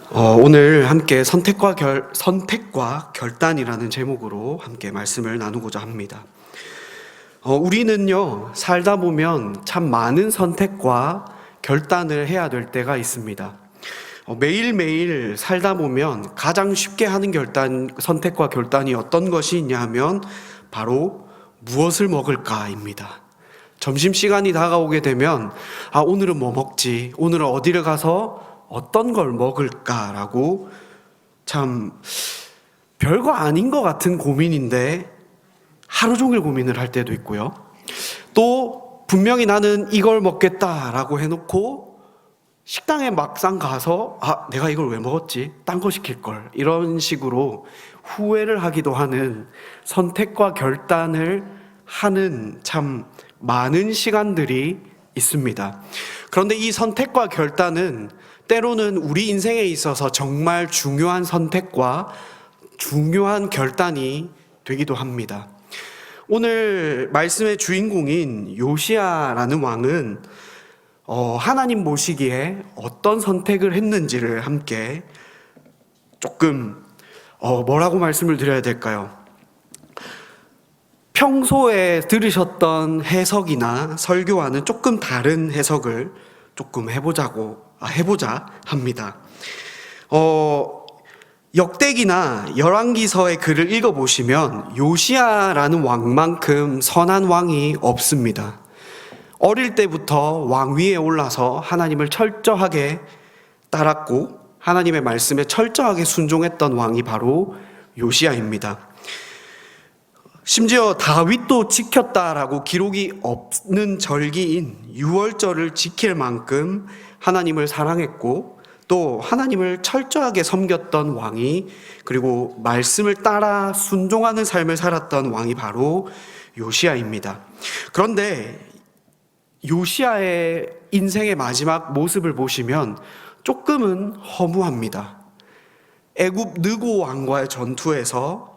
오늘 함께 선택과 결단이라는 제목으로 함께 말씀을 나누고자 합니다. 우리는요, 살다 보면 참 많은 선택과 결단을 해야 될 때가 있습니다. 매일매일 살다 보면 가장 쉽게 하는 선택과 결단이 어떤 것이 있냐 하면 바로 무엇을 먹을까입니다. 점심시간이 다가오게 되면 오늘은 뭐 먹지? 오늘은 어디를 가서 어떤 걸 먹을까라고 참 별거 아닌 것 같은 고민인데 하루 종일 고민을 할 때도 있고요. 또 분명히 나는 이걸 먹겠다라고 해놓고 식당에 막상 가서 내가 이걸 왜 먹었지? 딴 거 시킬 걸. 이런 식으로 후회를 하기도 하는 선택과 결단을 하는 참 많은 시간들이 있습니다. 그런데 이 선택과 결단은 때로는 우리 인생에 있어서 정말 중요한 선택과 중요한 결단이 되기도 합니다. 오늘 말씀의 주인공인 요시야라는 왕은 하나님 보시기에 어떤 선택을 했는지를 함께 조금 뭐라고 말씀을 드려야 될까요? 평소에 들으셨던 해석이나 설교와는 조금 다른 해석을 조금 해보자 합니다. 역대기나 열왕기서의 글을 읽어보시면 요시야라는 왕만큼 선한 왕이 없습니다. 어릴 때부터 왕위에 올라서 하나님을 철저하게 따랐고 하나님의 말씀에 철저하게 순종했던 왕이 바로 요시야입니다. 심지어 다윗도 지켰다라고 기록이 없는 절기인 유월절을 지킬 만큼 하나님을 사랑했고 또 하나님을 철저하게 섬겼던 왕이, 그리고 말씀을 따라 순종하는 삶을 살았던 왕이 바로 요시야입니다. 그런데 요시야의 인생의 마지막 모습을 보시면 조금은 허무합니다. 애굽 느고 왕과의 전투에서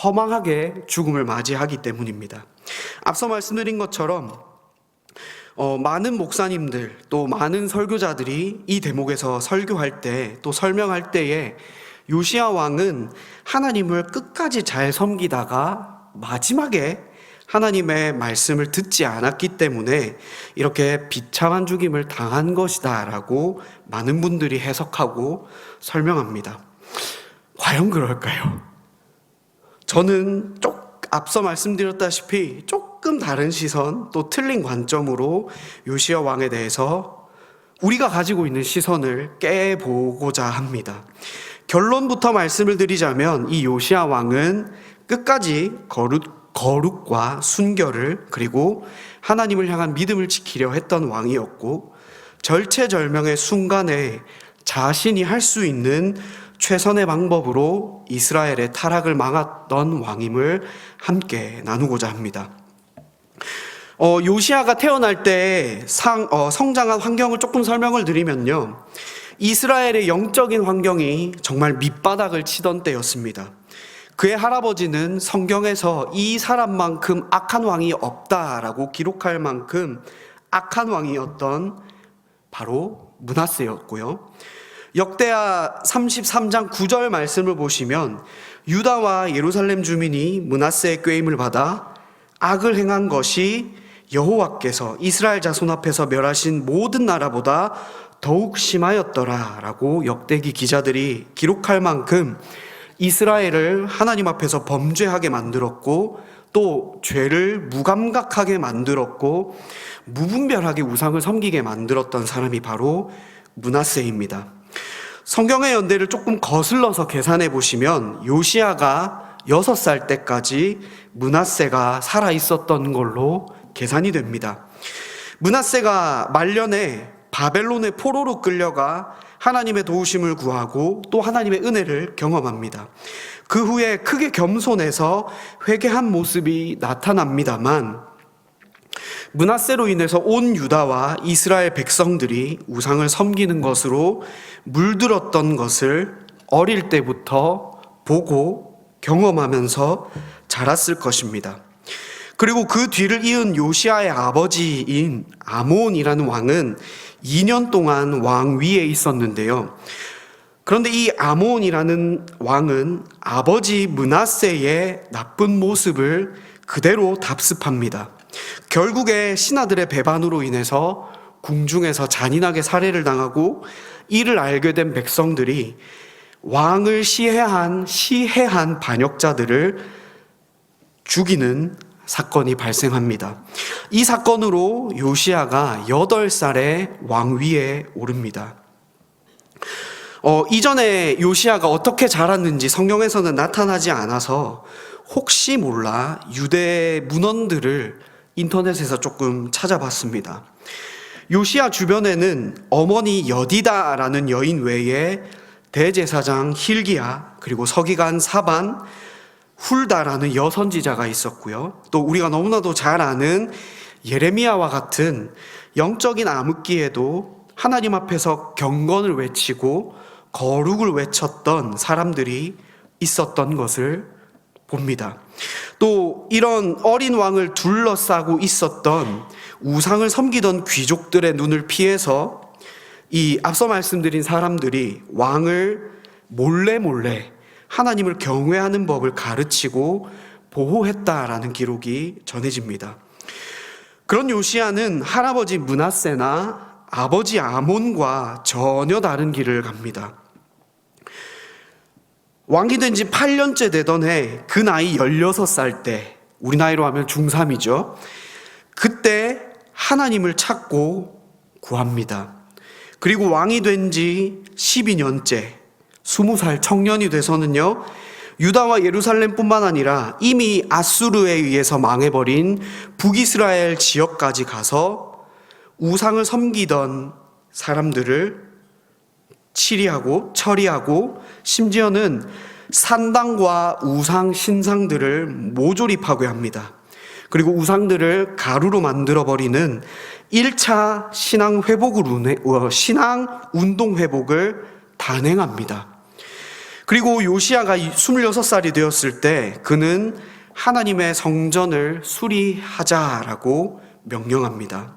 허망하게 죽음을 맞이하기 때문입니다. 앞서 말씀드린 것처럼 많은 목사님들 또 많은 설교자들이 이 대목에서 설교할 때 또 설명할 때에 요시야 왕은 하나님을 끝까지 잘 섬기다가 마지막에 하나님의 말씀을 듣지 않았기 때문에 이렇게 비참한 죽임을 당한 것이다 라고 많은 분들이 해석하고 설명합니다. 과연 그럴까요? 저는 앞서 말씀드렸다시피 조금 다른 시선 또 틀린 관점으로 요시야 왕에 대해서 우리가 가지고 있는 시선을 깨보고자 합니다. 결론부터 말씀을 드리자면 이 요시야 왕은 끝까지 거룩과 순결을 그리고 하나님을 향한 믿음을 지키려 했던 왕이었고 절체절명의 순간에 자신이 할 수 있는 최선의 방법으로 이스라엘의 타락을 막았던 왕임을 함께 나누고자 합니다. 요시야가 태어날 때 성장한 환경을 조금 설명을 드리면요, 이스라엘의 영적인 환경이 정말 밑바닥을 치던 때였습니다. 그의 할아버지는 성경에서 이 사람만큼 악한 왕이 없다라고 기록할 만큼 악한 왕이었던 바로 므낫세였고요. 역대하 33장 9절 말씀을 보시면 유다와 예루살렘 주민이 므낫세의 꾀임을 받아 악을 행한 것이 여호와께서 이스라엘 자손 앞에서 멸하신 모든 나라보다 더욱 심하였더라 라고 역대기 기자들이 기록할 만큼 이스라엘을 하나님 앞에서 범죄하게 만들었고 또 죄를 무감각하게 만들었고 무분별하게 우상을 섬기게 만들었던 사람이 바로 므낫세입니다. 성경의 연대를 조금 거슬러서 계산해 보시면 요시야가 6살 때까지 므낫세가 살아 있었던 걸로 계산이 됩니다. 므낫세가 말년에 바벨론의 포로로 끌려가 하나님의 도우심을 구하고 또 하나님의 은혜를 경험합니다. 그 후에 크게 겸손해서 회개한 모습이 나타납니다만 므낫세로 인해서 온 유다와 이스라엘 백성들이 우상을 섬기는 것으로 물들었던 것을 어릴 때부터 보고 경험하면서 자랐을 것입니다. 그리고 그 뒤를 이은 요시아의 아버지인 아몬이라는 왕은 2년 동안 왕위에 있었는데요. 그런데 이 아몬이라는 왕은 아버지 므낫세의 나쁜 모습을 그대로 답습합니다. 결국에 신하들의 배반으로 인해서 궁중에서 잔인하게 살해를 당하고 이를 알게 된 백성들이 왕을 시해한 반역자들을 죽이는 사건이 발생합니다. 이 사건으로 요시야가 8살에 왕위에 오릅니다. 이전에 요시야가 어떻게 자랐는지 성경에서는 나타나지 않아서 혹시 몰라 유대 문헌들을 인터넷에서 조금 찾아봤습니다. 요시야 주변에는 어머니 여디다라는 여인 외에 대제사장 힐기야, 그리고 서기관 사반, 훌다라는 여선지자가 있었고요. 또 우리가 너무나도 잘 아는 예레미야와 같은 영적인 암흑기에도 하나님 앞에서 경건을 외치고 거룩을 외쳤던 사람들이 있었던 것을 봅니다. 또 이런 어린 왕을 둘러싸고 있었던 우상을 섬기던 귀족들의 눈을 피해서 이 앞서 말씀드린 사람들이 왕을 몰래 하나님을 경외하는 법을 가르치고 보호했다라는 기록이 전해집니다. 그런 요시야는 할아버지 므낫세나 아버지 아몬과 전혀 다른 길을 갑니다. 왕이 된 지 8년째 되던 해, 그 나이 16살 때, 우리 나이로 하면 중3이죠. 그때 하나님을 찾고 구합니다. 그리고 왕이 된 지 12년째, 20살 청년이 돼서는요, 유다와 예루살렘뿐만 아니라 이미 아수르에 의해서 망해버린 북이스라엘 지역까지 가서 우상을 섬기던 사람들을 처리하고 심지어는 산당과 우상 신상들을 모조리 파괴합니다. 그리고 우상들을 가루로 만들어버리는 1차 신앙 운동 회복을 단행합니다. 그리고 요시야가 26살이 되었을 때 그는 하나님의 성전을 수리하자라고 명령합니다.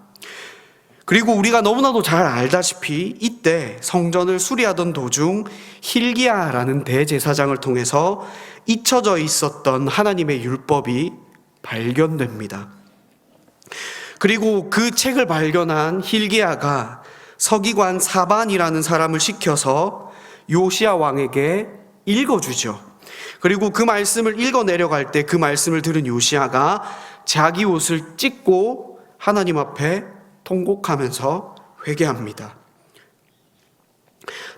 그리고 우리가 너무나도 잘 알다시피 이때 성전을 수리하던 도중 힐기야라는 대제사장을 통해서 잊혀져 있었던 하나님의 율법이 발견됩니다. 그리고 그 책을 발견한 힐기야가 서기관 사반이라는 사람을 시켜서 요시야 왕에게 읽어주죠. 그리고 그 말씀을 읽어 내려갈 때 그 말씀을 들은 요시야가 자기 옷을 찢고 하나님 앞에 통곡하면서 회개합니다.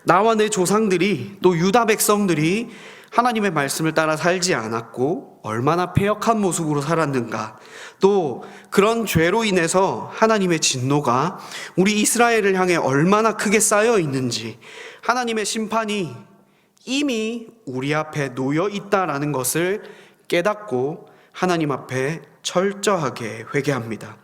나와 내 조상들이, 또 유다 백성들이 하나님의 말씀을 따라 살지 않았고 얼마나 패역한 모습으로 살았는가, 또 그런 죄로 인해서 하나님의 진노가 우리 이스라엘을 향해 얼마나 크게 쌓여 있는지, 하나님의 심판이 이미 우리 앞에 놓여 있다라는 것을 깨닫고 하나님 앞에 철저하게 회개합니다.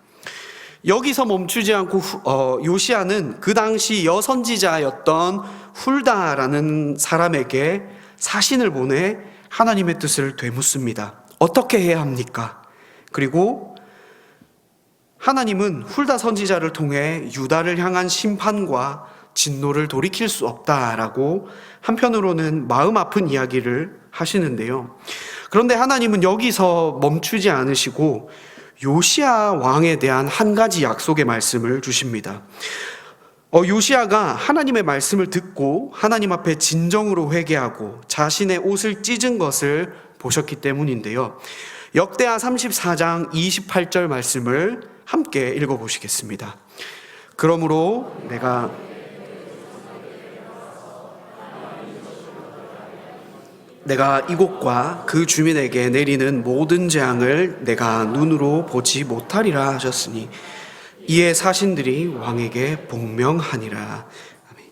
여기서 멈추지 않고 요시야는 그 당시 여선지자였던 훌다라는 사람에게 사신을 보내 하나님의 뜻을 되묻습니다. 어떻게 해야 합니까? 그리고 하나님은 훌다 선지자를 통해 유다를 향한 심판과 진노를 돌이킬 수 없다라고 한편으로는 마음 아픈 이야기를 하시는데요. 그런데 하나님은 여기서 멈추지 않으시고 요시야 왕에 대한 한 가지 약속의 말씀을 주십니다. 요시야가 하나님의 말씀을 듣고 하나님 앞에 진정으로 회개하고 자신의 옷을 찢은 것을 보셨기 때문인데요. 역대하 34장 28절 말씀을 함께 읽어보시겠습니다. 그러므로 내가 이곳과 그 주민에게 내리는 모든 재앙을 내가 눈으로 보지 못하리라 하셨으니 이에 사신들이 왕에게 복명하니라. 아멘.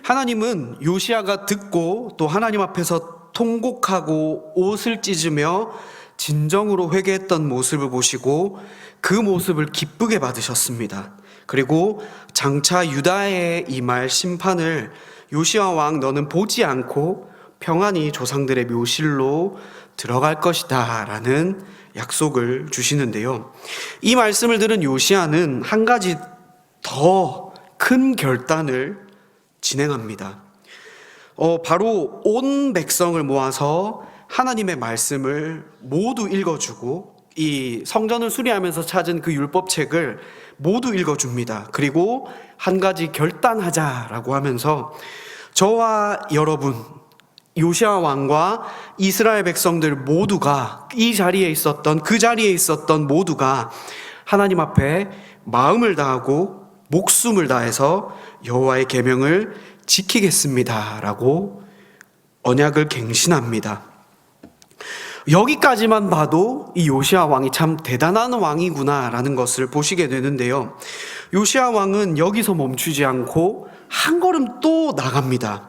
하나님은 요시야가 듣고 또 하나님 앞에서 통곡하고 옷을 찢으며 진정으로 회개했던 모습을 보시고 그 모습을 기쁘게 받으셨습니다. 그리고 장차 유다에 임할 심판을 요시야 왕 너는 보지 않고 평안히 조상들의 묘실로 들어갈 것이다 라는 약속을 주시는데요. 이 말씀을 들은 요시야는 한 가지 더 큰 결단을 진행합니다. 바로 온 백성을 모아서 하나님의 말씀을 모두 읽어주고 이 성전을 수리하면서 찾은 그 율법책을 모두 읽어줍니다. 그리고 한 가지 결단하자라고 하면서 저와 여러분, 요시야 왕과 이스라엘 백성들 모두가 이 자리에 있었던 그 자리에 있었던 모두가 하나님 앞에 마음을 다하고 목숨을 다해서 여호와의 계명을 지키겠습니다라고 언약을 갱신합니다. 여기까지만 봐도 이 요시야 왕이 참 대단한 왕이구나라는 것을 보시게 되는데요. 요시야 왕은 여기서 멈추지 않고 한 걸음 또 나갑니다.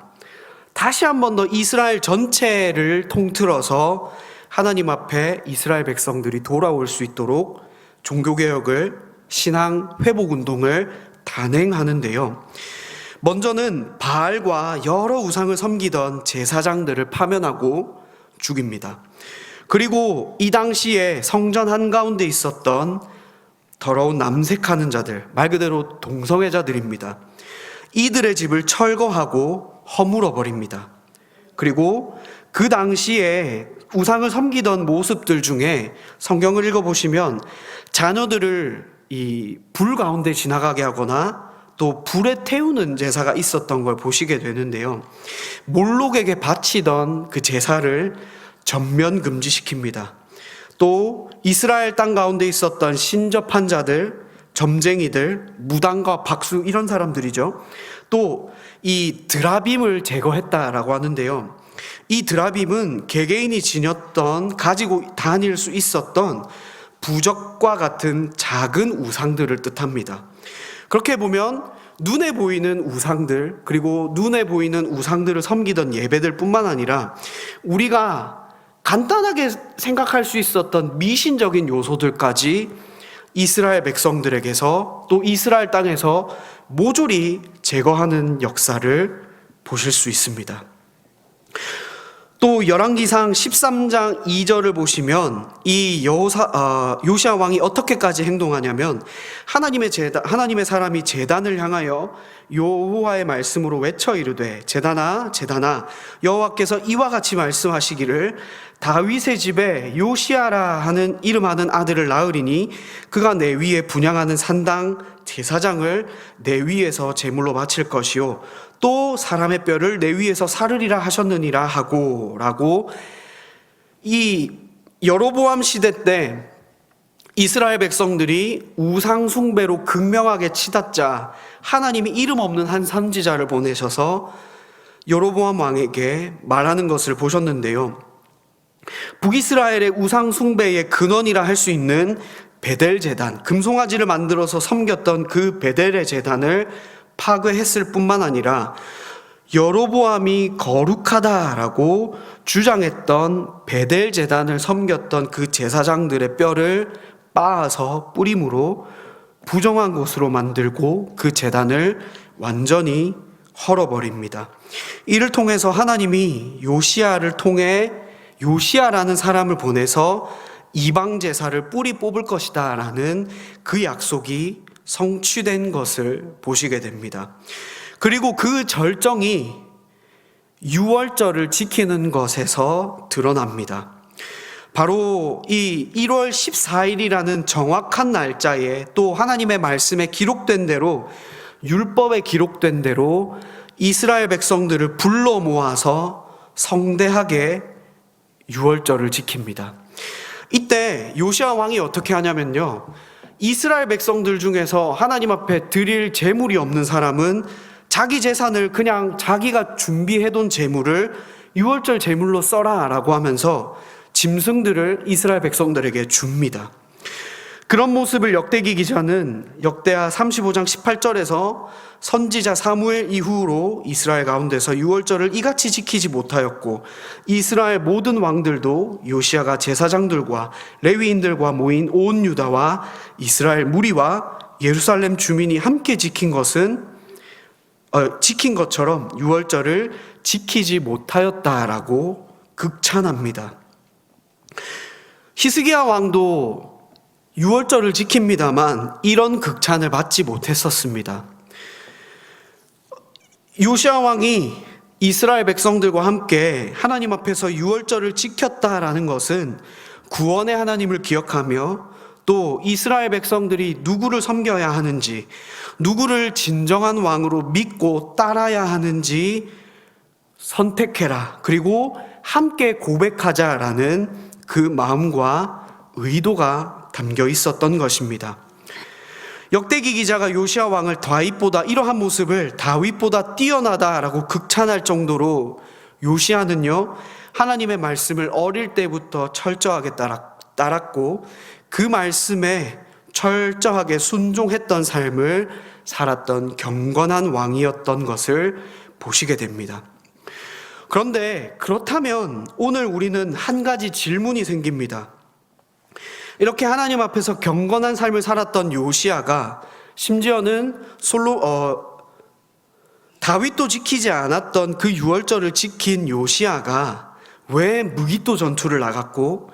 다시 한 번 더 이스라엘 전체를 통틀어서 하나님 앞에 이스라엘 백성들이 돌아올 수 있도록 종교개혁을, 신앙 회복운동을 단행하는데요. 먼저는 바알과 여러 우상을 섬기던 제사장들을 파면하고 죽입니다. 그리고 이 당시에 성전 한가운데 있었던 더러운 남색하는 자들, 말 그대로 동성애자들입니다. 이들의 집을 철거하고 허물어 버립니다. 그리고 그 당시에 우상을 섬기던 모습들 중에 성경을 읽어보시면 자녀들을 이 불 가운데 지나가게 하거나 또 불에 태우는 제사가 있었던 걸 보시게 되는데요. 몰록에게 바치던 그 제사를 전면 금지시킵니다. 또 이스라엘 땅 가운데 있었던 신접한 자들, 점쟁이들, 무당과 박수 이런 사람들이죠. 또 이 드라빔을 제거했다라고 하는데요. 이 드라빔은 개개인이 지녔던 가지고 다닐 수 있었던 부적과 같은 작은 우상들을 뜻합니다. 그렇게 보면 눈에 보이는 우상들, 그리고 눈에 보이는 우상들을 섬기던 예배들 뿐만 아니라 우리가 간단하게 생각할 수 있었던 미신적인 요소들까지 이스라엘 백성들에게서 또 이스라엘 땅에서 모조리 제거하는 역사를 보실 수 있습니다. 또 열왕기상 13장 2절을 보시면 이 요시야 왕이 어떻게까지 행동하냐면 하나님의 사람이 제단을 향하여 여호와의 말씀으로 외쳐 이르되 제단아 제단아 여호와께서 이와 같이 말씀하시기를 다윗의 집에 요시야라 하는 이름하는 아들을 낳으리니 그가 내 위에 분향하는 산당 제사장을 내 위에서 제물로 바칠 것이요 또 사람의 뼈를 내 위에서 사르리라 하셨느니라 하고 라고 이 여로보암 시대 때 이스라엘 백성들이 우상 숭배로 극명하게 치닫자 하나님이 이름 없는 한 선지자를 보내셔서 여로보암 왕에게 말하는 것을 보셨는데요. 북이스라엘의 우상 숭배의 근원이라 할 수 있는 베델 제단, 금송아지를 만들어서 섬겼던 그 베델의 제단을 파괴했을 뿐만 아니라 여로보암이 거룩하다라고 주장했던 베델 제단을 섬겼던 그 제사장들의 뼈를 빻아서 뿌림으로 부정한 곳으로 만들고 그 제단을 완전히 헐어버립니다. 이를 통해서 하나님이 요시야를 통해 요시야라는 사람을 보내서 이방 제사를 뿌리 뽑을 것이다 라는 그 약속이 성취된 것을 보시게 됩니다. 그리고 그 절정이 유월절을 지키는 것에서 드러납니다. 바로 이 1월 14일이라는 정확한 날짜에 또 하나님의 말씀에 기록된 대로 율법에 기록된 대로 이스라엘 백성들을 불러 모아서 성대하게 유월절을 지킵니다. 이때 요시야 왕이 어떻게 하냐면요. 이스라엘 백성들 중에서 하나님 앞에 드릴 재물이 없는 사람은 자기 재산을 그냥 자기가 준비해둔 재물을 유월절 재물로 써라 라고 하면서 짐승들을 이스라엘 백성들에게 줍니다. 그런 모습을 역대기 기자는 역대하 35장 18절에서 선지자 사무엘 이후로 이스라엘 가운데서 유월절을 이같이 지키지 못하였고 이스라엘 모든 왕들도 요시야가 제사장들과 레위인들과 모인 온 유다와 이스라엘 무리와 예루살렘 주민이 함께 지킨 것은 지킨 것처럼 유월절을 지키지 못하였다라고 극찬합니다. 히스기야 왕도 유월절을 지킵니다만 이런 극찬을 받지 못했었습니다. 요시야 왕이 이스라엘 백성들과 함께 하나님 앞에서 유월절을 지켰다라는 것은 구원의 하나님을 기억하며 또 이스라엘 백성들이 누구를 섬겨야 하는지, 누구를 진정한 왕으로 믿고 따라야 하는지 선택해라, 그리고 함께 고백하자라는 그 마음과 의도가 담겨 있었던 것입니다. 역대기 기자가 요시야 왕을 다윗보다 이러한 모습을 다윗보다 뛰어나다라고 극찬할 정도로 요시야는요, 하나님의 말씀을 어릴 때부터 철저하게 따랐고 그 말씀에 철저하게 순종했던 삶을 살았던 경건한 왕이었던 것을 보시게 됩니다. 그런데 그렇다면 오늘 우리는 한 가지 질문이 생깁니다. 이렇게 하나님 앞에서 경건한 삶을 살았던 요시야가 심지어는 다윗도 지키지 않았던 그 유월절을 지킨 요시야가 왜 무기또 전투를 나갔고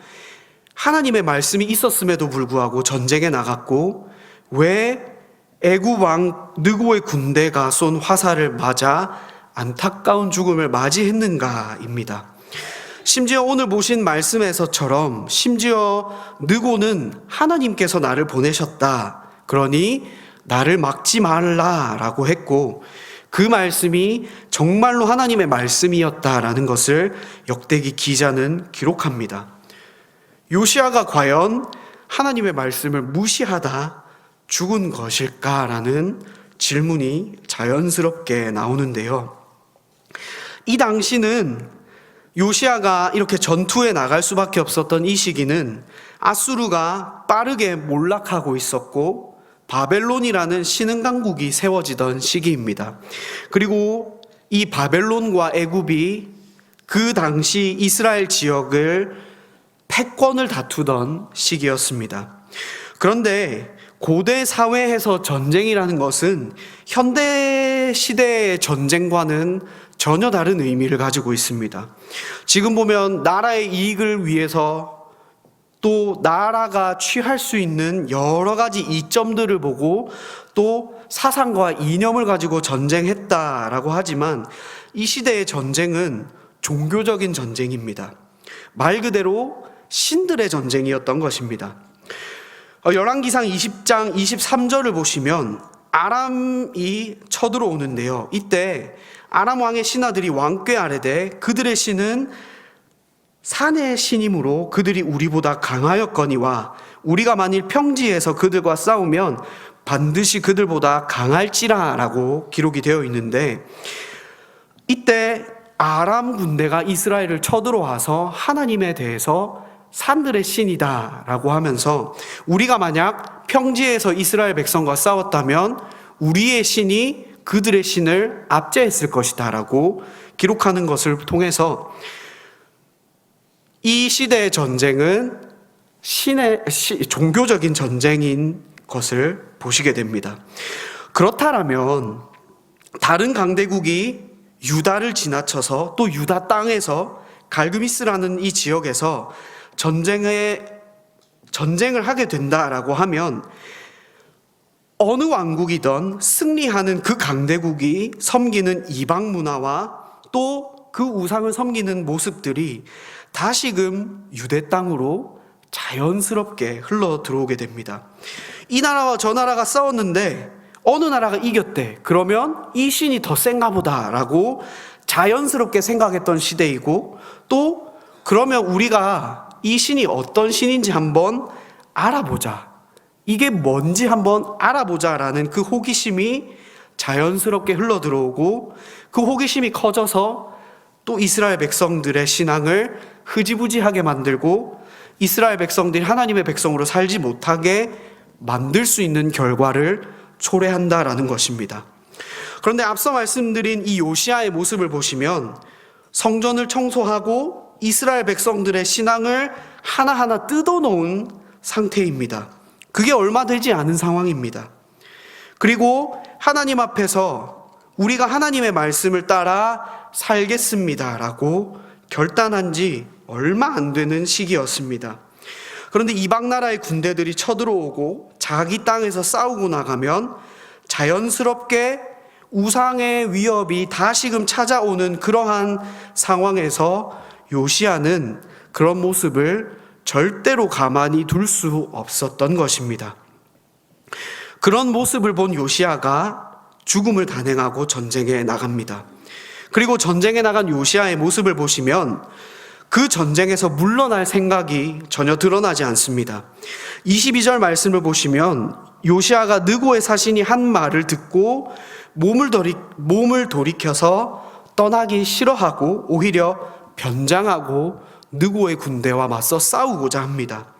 하나님의 말씀이 있었음에도 불구하고 전쟁에 나갔고 왜 애굽 왕 느고의 군대가 쏜 화살을 맞아 안타까운 죽음을 맞이했는가입니다. 심지어 오늘 보신 말씀에서처럼 심지어 느고는 하나님께서 나를 보내셨다, 그러니 나를 막지 말라라고 했고 그 말씀이 정말로 하나님의 말씀이었다라는 것을 역대기 기자는 기록합니다. 요시야가 과연 하나님의 말씀을 무시하다 죽은 것일까라는 질문이 자연스럽게 나오는데요. 이 당시는 요시야가 이렇게 전투에 나갈 수밖에 없었던 이 시기는 아수르가 빠르게 몰락하고 있었고 바벨론이라는 신흥강국이 세워지던 시기입니다. 그리고 이 바벨론과 애굽이 그 당시 이스라엘 지역을 패권을 다투던 시기였습니다. 그런데 고대 사회에서 전쟁이라는 것은 현대 시대의 전쟁과는 전혀 다른 의미를 가지고 있습니다. 지금 보면 나라의 이익을 위해서 또 나라가 취할 수 있는 여러 가지 이점들을 보고 또 사상과 이념을 가지고 전쟁했다라고 하지만 이 시대의 전쟁은 종교적인 전쟁입니다. 말 그대로 신들의 전쟁이었던 것입니다. 열왕기상 20장 23절을 보시면 아람이 쳐들어오는데요. 이때 아람 왕의 신하들이 왕께 아뢰되 그들의 신은 산의 신이므로 그들이 우리보다 강하였거니와 우리가 만일 평지에서 그들과 싸우면 반드시 그들보다 강할지라라고 기록이 되어 있는데, 이때 아람 군대가 이스라엘을 쳐들어와서 하나님에 대해서 산들의 신이다라고 하면서 우리가 만약 평지에서 이스라엘 백성과 싸웠다면 우리의 신이 그들의 신을 압제했을 것이다라고 기록하는 것을 통해서 이 시대의 전쟁은 종교적인 전쟁인 것을 보시게 됩니다. 그렇다면 다른 강대국이 유다를 지나쳐서 또 유다 땅에서 갈그미스라는 이 지역에서 전쟁을 하게 된다라고 하면 어느 왕국이든 승리하는 그 강대국이 섬기는 이방 문화와 또 그 우상을 섬기는 모습들이 다시금 유대 땅으로 자연스럽게 흘러 들어오게 됩니다. 이 나라와 저 나라가 싸웠는데 어느 나라가 이겼대. 그러면 이 신이 더 센가 보다라고 자연스럽게 생각했던 시대이고, 또 그러면 우리가 이 신이 어떤 신인지 한번 알아보자, 이게 뭔지 한번 알아보자라는 그 호기심이 자연스럽게 흘러 들어오고 그 호기심이 커져서 또 이스라엘 백성들의 신앙을 흐지부지하게 만들고 이스라엘 백성들이 하나님의 백성으로 살지 못하게 만들 수 있는 결과를 초래한다라는 것입니다. 그런데 앞서 말씀드린 이 요시야의 모습을 보시면 성전을 청소하고 이스라엘 백성들의 신앙을 하나하나 뜯어놓은 상태입니다. 그게 얼마 되지 않은 상황입니다. 그리고 하나님 앞에서 우리가 하나님의 말씀을 따라 살겠습니다라고 결단한 지 얼마 안 되는 시기였습니다. 그런데 이방 나라의 군대들이 쳐들어오고 자기 땅에서 싸우고 나가면 자연스럽게 우상의 위협이 다시금 찾아오는 그러한 상황에서 요시야는 그런 모습을 절대로 가만히 둘 수 없었던 것입니다. 그런 모습을 본 요시야가 죽음을 단행하고 전쟁에 나갑니다. 그리고 전쟁에 나간 요시야의 모습을 보시면 그 전쟁에서 물러날 생각이 전혀 드러나지 않습니다. 22절 말씀을 보시면 요시야가 느고의 사신이 한 말을 듣고 몸을 돌이켜서 떠나기 싫어하고 오히려 변장하고 느고의 군대와 맞서 싸우고자 합니다.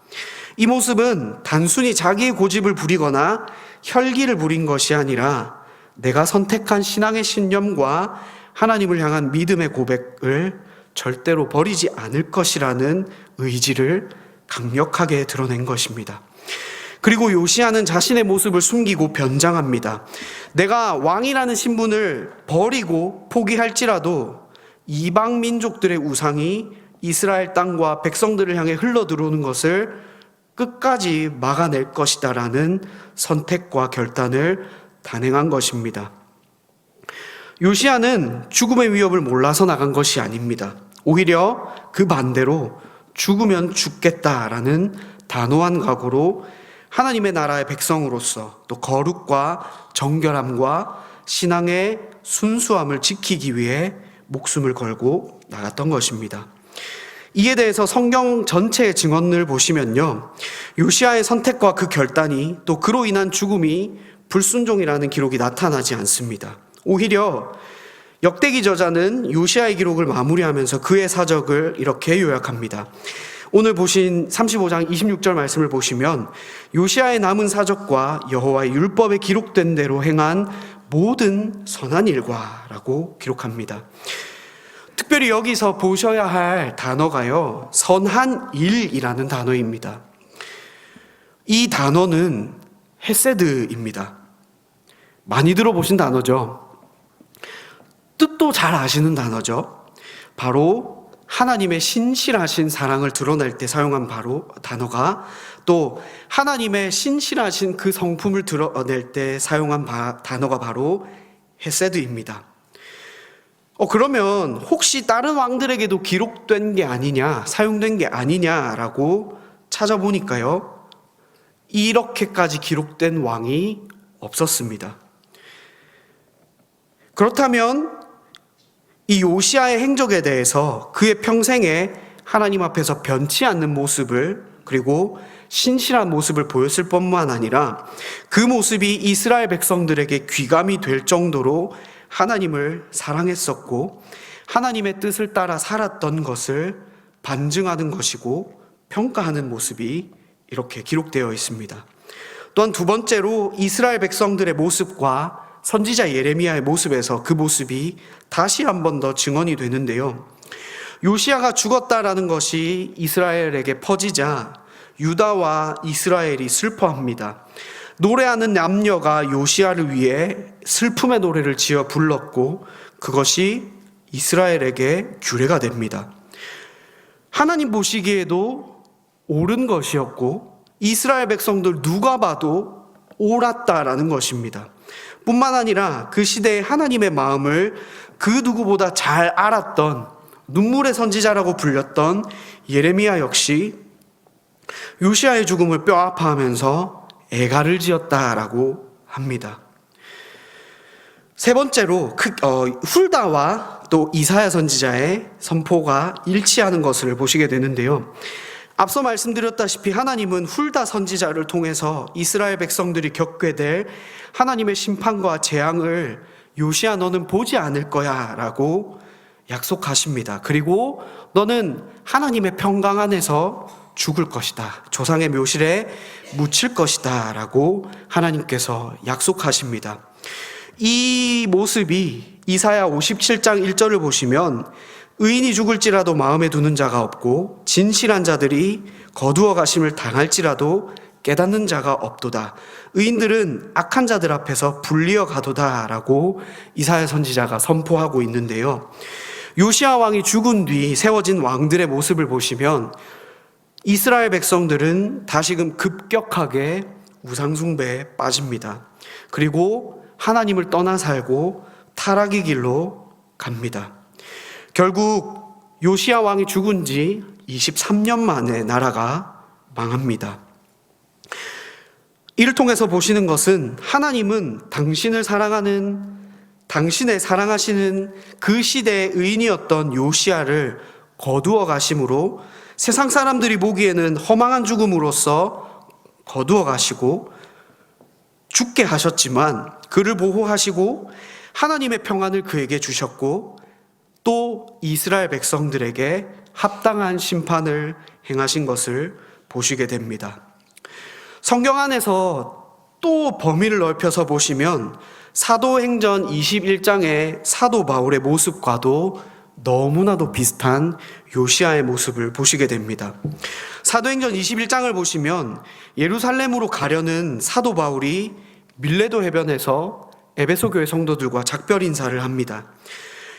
이 모습은 단순히 자기의 고집을 부리거나 혈기를 부린 것이 아니라 내가 선택한 신앙의 신념과 하나님을 향한 믿음의 고백을 절대로 버리지 않을 것이라는 의지를 강력하게 드러낸 것입니다. 그리고 요시야는 자신의 모습을 숨기고 변장합니다. 내가 왕이라는 신분을 버리고 포기할지라도 이방 민족들의 우상이 이스라엘 땅과 백성들을 향해 흘러 들어오는 것을 끝까지 막아낼 것이다라는 선택과 결단을 단행한 것입니다. 요시야는 죽음의 위협을 몰라서 나간 것이 아닙니다. 오히려 그 반대로 죽으면 죽겠다라는 단호한 각오로 하나님의 나라의 백성으로서 또 거룩과 정결함과 신앙의 순수함을 지키기 위해 목숨을 걸고 나갔던 것입니다. 이에 대해서 성경 전체의 증언을 보시면요, 요시야의 선택과 그 결단이 또 그로 인한 죽음이 불순종이라는 기록이 나타나지 않습니다. 오히려 역대기 저자는 요시야의 기록을 마무리하면서 그의 사적을 이렇게 요약합니다. 오늘 보신 35장 26절 말씀을 보시면 요시야의 남은 사적과 여호와의 율법에 기록된 대로 행한 모든 선한 일과라고 기록합니다. 특별히 여기서 보셔야 할 단어가요, 선한 일이라는 단어입니다. 이 단어는 헤세드입니다. 많이 들어보신 단어죠. 뜻도 잘 아시는 단어죠. 바로 하나님의 신실하신 사랑을 드러낼 때 사용한 바로 단어가, 또 하나님의 신실하신 그 성품을 드러낼 때 사용한 단어가 바로 헤세드입니다. 그러면 혹시 다른 왕들에게도 기록된 게 아니냐, 사용된 게 아니냐라고 찾아보니까요, 이렇게까지 기록된 왕이 없었습니다. 그렇다면 이 요시야의 행적에 대해서 그의 평생에 하나님 앞에서 변치 않는 모습을, 그리고 신실한 모습을 보였을 뿐만 아니라 그 모습이 이스라엘 백성들에게 귀감이 될 정도로 하나님을 사랑했었고 하나님의 뜻을 따라 살았던 것을 반증하는 것이고 평가하는 모습이 이렇게 기록되어 있습니다. 또한 두 번째로 이스라엘 백성들의 모습과 선지자 예레미야의 모습에서 그 모습이 다시 한 번 더 증언이 되는데요. 요시야가 죽었다라는 것이 이스라엘에게 퍼지자 유다와 이스라엘이 슬퍼합니다. 노래하는 남녀가 요시야를 위해 슬픔의 노래를 지어 불렀고 그것이 이스라엘에게 규례가 됩니다. 하나님 보시기에도 옳은 것이었고 이스라엘 백성들 누가 봐도 옳았다라는 것입니다. 뿐만 아니라 그 시대의 하나님의 마음을 그 누구보다 잘 알았던 눈물의 선지자라고 불렸던 예레미야 역시 요시야의 죽음을 뼈아파하면서 애가를 지었다라고 합니다. 세 번째로 훌다와 또 이사야 선지자의 선포가 일치하는 것을 보시게 되는데요. 앞서 말씀드렸다시피 하나님은 훌다 선지자를 통해서 이스라엘 백성들이 겪게 될 하나님의 심판과 재앙을 요시야 너는 보지 않을 거야 라고 약속하십니다. 그리고 너는 하나님의 평강 안에서 죽을 것이다, 조상의 묘실에 묻힐 것이다 라고 하나님께서 약속하십니다. 이 모습이 이사야 57장 1절을 보시면 의인이 죽을지라도 마음에 두는 자가 없고 진실한 자들이 거두어 가심을 당할지라도 깨닫는 자가 없도다. 의인들은 악한 자들 앞에서 불리어 가도다라고 이사야 선지자가 선포하고 있는데요. 요시야 왕이 죽은 뒤 세워진 왕들의 모습을 보시면 이스라엘 백성들은 다시금 급격하게 우상숭배에 빠집니다. 그리고 하나님을 떠나 살고 타락의 길로 갑니다. 결국 요시야 왕이 죽은 지 23년 만에 나라가 망합니다. 이를 통해서 보시는 것은 하나님은 당신을 사랑하는, 당신의 사랑하시는 그 시대의 의인이었던 요시야를 거두어 가심으로 세상 사람들이 보기에는 허망한 죽음으로써 거두어 가시고 죽게 하셨지만 그를 보호하시고 하나님의 평안을 그에게 주셨고 또 이스라엘 백성들에게 합당한 심판을 행하신 것을 보시게 됩니다. 성경 안에서 또 범위를 넓혀서 보시면 사도행전 21장의 사도 바울의 모습과도 너무나도 비슷한 요시야의 모습을 보시게 됩니다. 사도행전 21장을 보시면 예루살렘으로 가려는 사도 바울이 밀레도 해변에서 에베소 교회 성도들과 작별 인사를 합니다.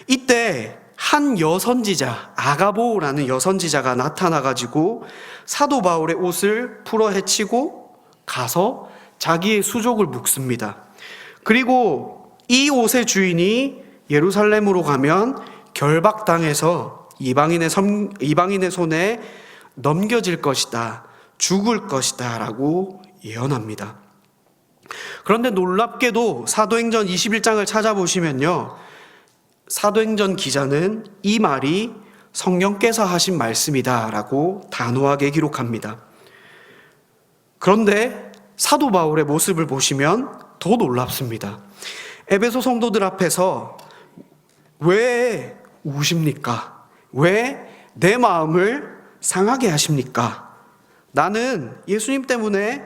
이때 한 여선지자, 아가보라는 여선지자가 나타나가지고 사도 바울의 옷을 풀어 헤치고 가서 자기의 수족을 묶습니다. 그리고 이 옷의 주인이 예루살렘으로 가면 결박당해서 이방인의 손에 넘겨질 것이다, 죽을 것이다 라고 예언합니다. 그런데 놀랍게도 사도행전 21장을 찾아보시면요, 사도행전 기자는 이 말이 성령께서 하신 말씀이다 라고 단호하게 기록합니다. 그런데 사도 바울의 모습을 보시면 더 놀랍습니다. 에베소 성도들 앞에서 왜 우십니까? 왜 내 마음을 상하게 하십니까? 나는 예수님 때문에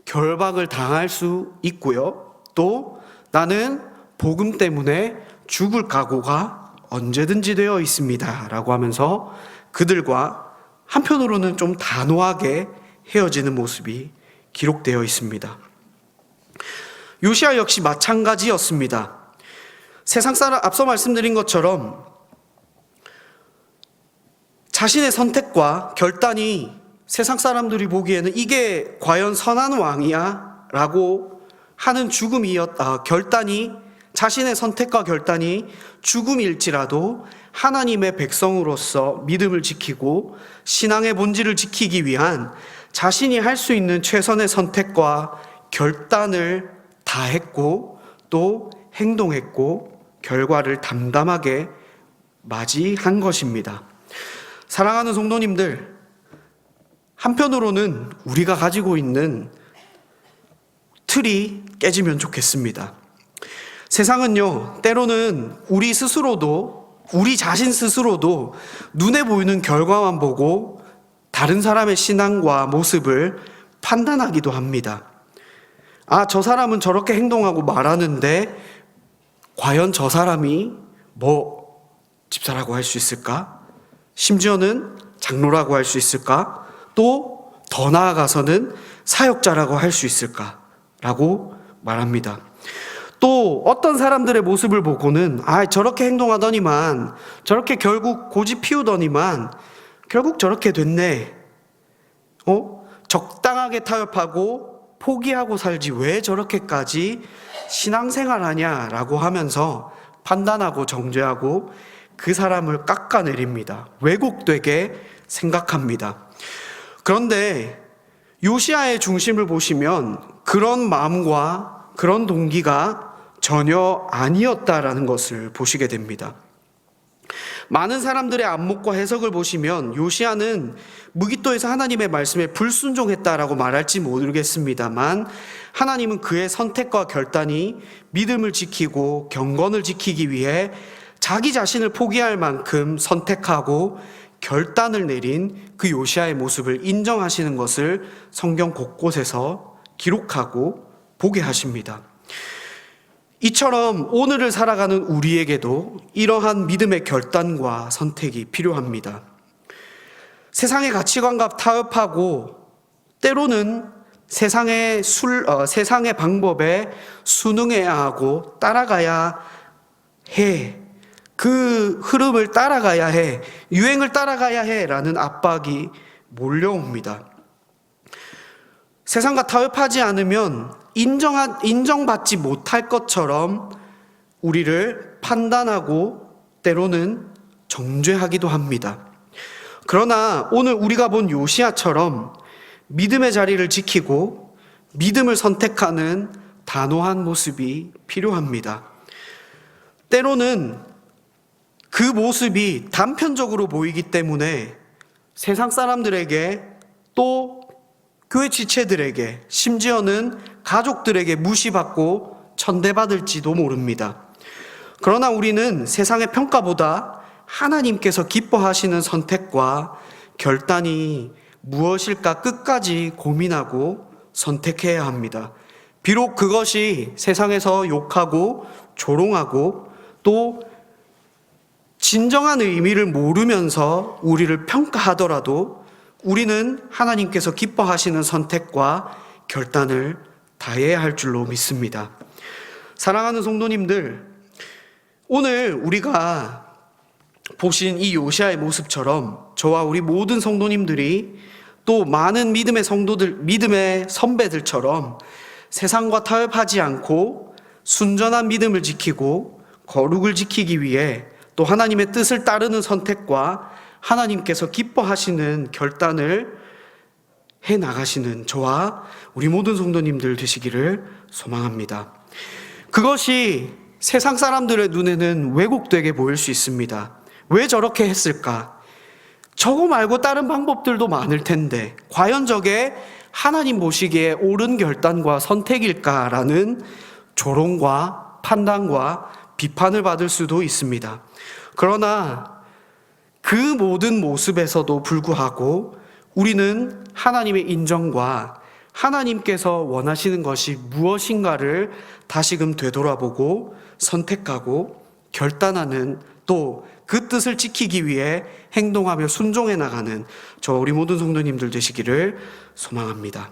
결박을 당할 수 있고요. 또 나는 복음 때문에 죽을 각오가 언제든지 되어 있습니다 라고 하면서 그들과 한편으로는 좀 단호하게 헤어지는 모습이 기록되어 있습니다. 요시야 역시 마찬가지였습니다. 세상 사람, 앞서 말씀드린 것처럼 자신의 선택과 결단이 세상 사람들이 보기에는 이게 과연 선한 왕이야? 라고 하는 결단이, 자신의 선택과 결단이 죽음일지라도 하나님의 백성으로서 믿음을 지키고 신앙의 본질을 지키기 위한 자신이 할 수 있는 최선의 선택과 결단을 다했고 또 행동했고 결과를 담담하게 맞이한 것입니다. 사랑하는 성도님들, 한편으로는 우리가 가지고 있는 틀이 깨지면 좋겠습니다. 세상은요, 때로는 우리 자신 스스로도 눈에 보이는 결과만 보고 다른 사람의 신앙과 모습을 판단하기도 합니다. 아, 저 사람은 저렇게 행동하고 말하는데 과연 저 사람이 집사라고 할 수 있을까? 심지어는 장로라고 할 수 있을까? 또 더 나아가서는 사역자라고 할 수 있을까? 라고 말합니다. 또 어떤 사람들의 모습을 보고는 저렇게 행동하더니만, 저렇게 결국 고집 피우더니만 결국 저렇게 됐네. 적당하게 타협하고 포기하고 살지 왜 저렇게까지 신앙생활하냐라고 하면서 판단하고 정죄하고 그 사람을 깎아내립니다. 왜곡되게 생각합니다. 그런데 요시야의 중심을 보시면 그런 마음과 그런 동기가 전혀 아니었다라는 것을 보시게 됩니다. 많은 사람들의 안목과 해석을 보시면 요시야는 무기또에서 하나님의 말씀에 불순종했다라고 말할지 모르겠습니다만 하나님은 그의 선택과 결단이 믿음을 지키고 경건을 지키기 위해 자기 자신을 포기할 만큼 선택하고 결단을 내린 그 요시야의 모습을 인정하시는 것을 성경 곳곳에서 기록하고 보게 하십니다. 이처럼 오늘을 살아가는 우리에게도 이러한 믿음의 결단과 선택이 필요합니다. 세상의 가치관과 타협하고 때로는 세상의 방법에 순응해야 하고 따라가야 해. 그 흐름을 따라가야 해. 유행을 따라가야 해. 라는 압박이 몰려옵니다. 세상과 타협하지 않으면 인정받지 못할 것처럼 우리를 판단하고 때로는 정죄하기도 합니다. 그러나 오늘 우리가 본 요시야처럼 믿음의 자리를 지키고 믿음을 선택하는 단호한 모습이 필요합니다. 때로는 그 모습이 단편적으로 보이기 때문에 세상 사람들에게 또 교회 지체들에게 심지어는 가족들에게 무시받고 천대받을지도 모릅니다. 그러나 우리는 세상의 평가보다 하나님께서 기뻐하시는 선택과 결단이 무엇일까 끝까지 고민하고 선택해야 합니다. 비록 그것이 세상에서 욕하고 조롱하고 또 진정한 의미를 모르면서 우리를 평가하더라도 우리는 하나님께서 기뻐하시는 선택과 결단을 다해야 할 줄로 믿습니다. 사랑하는 성도님들, 오늘 우리가 보신 이 요시야의 모습처럼 저와 우리 모든 성도님들이 또 많은 믿음의 선배들처럼 세상과 타협하지 않고 순전한 믿음을 지키고 거룩을 지키기 위해 또 하나님의 뜻을 따르는 선택과 하나님께서 기뻐하시는 결단을 해 나가시는 저와 우리 모든 성도님들 되시기를 소망합니다. 그것이 세상 사람들의 눈에는 왜곡되게 보일 수 있습니다. 왜 저렇게 했을까? 저거 말고 다른 방법들도 많을 텐데 과연 저게 하나님 보시기에 옳은 결단과 선택일까라는 조롱과 판단과 비판을 받을 수도 있습니다. 그러나 그 모든 모습에서도 불구하고 우리는 하나님의 인정과 하나님께서 원하시는 것이 무엇인가를 다시금 되돌아보고 선택하고 결단하는 또 그 뜻을 지키기 위해 행동하며 순종해 나가는 저 우리 모든 성도님들 되시기를 소망합니다.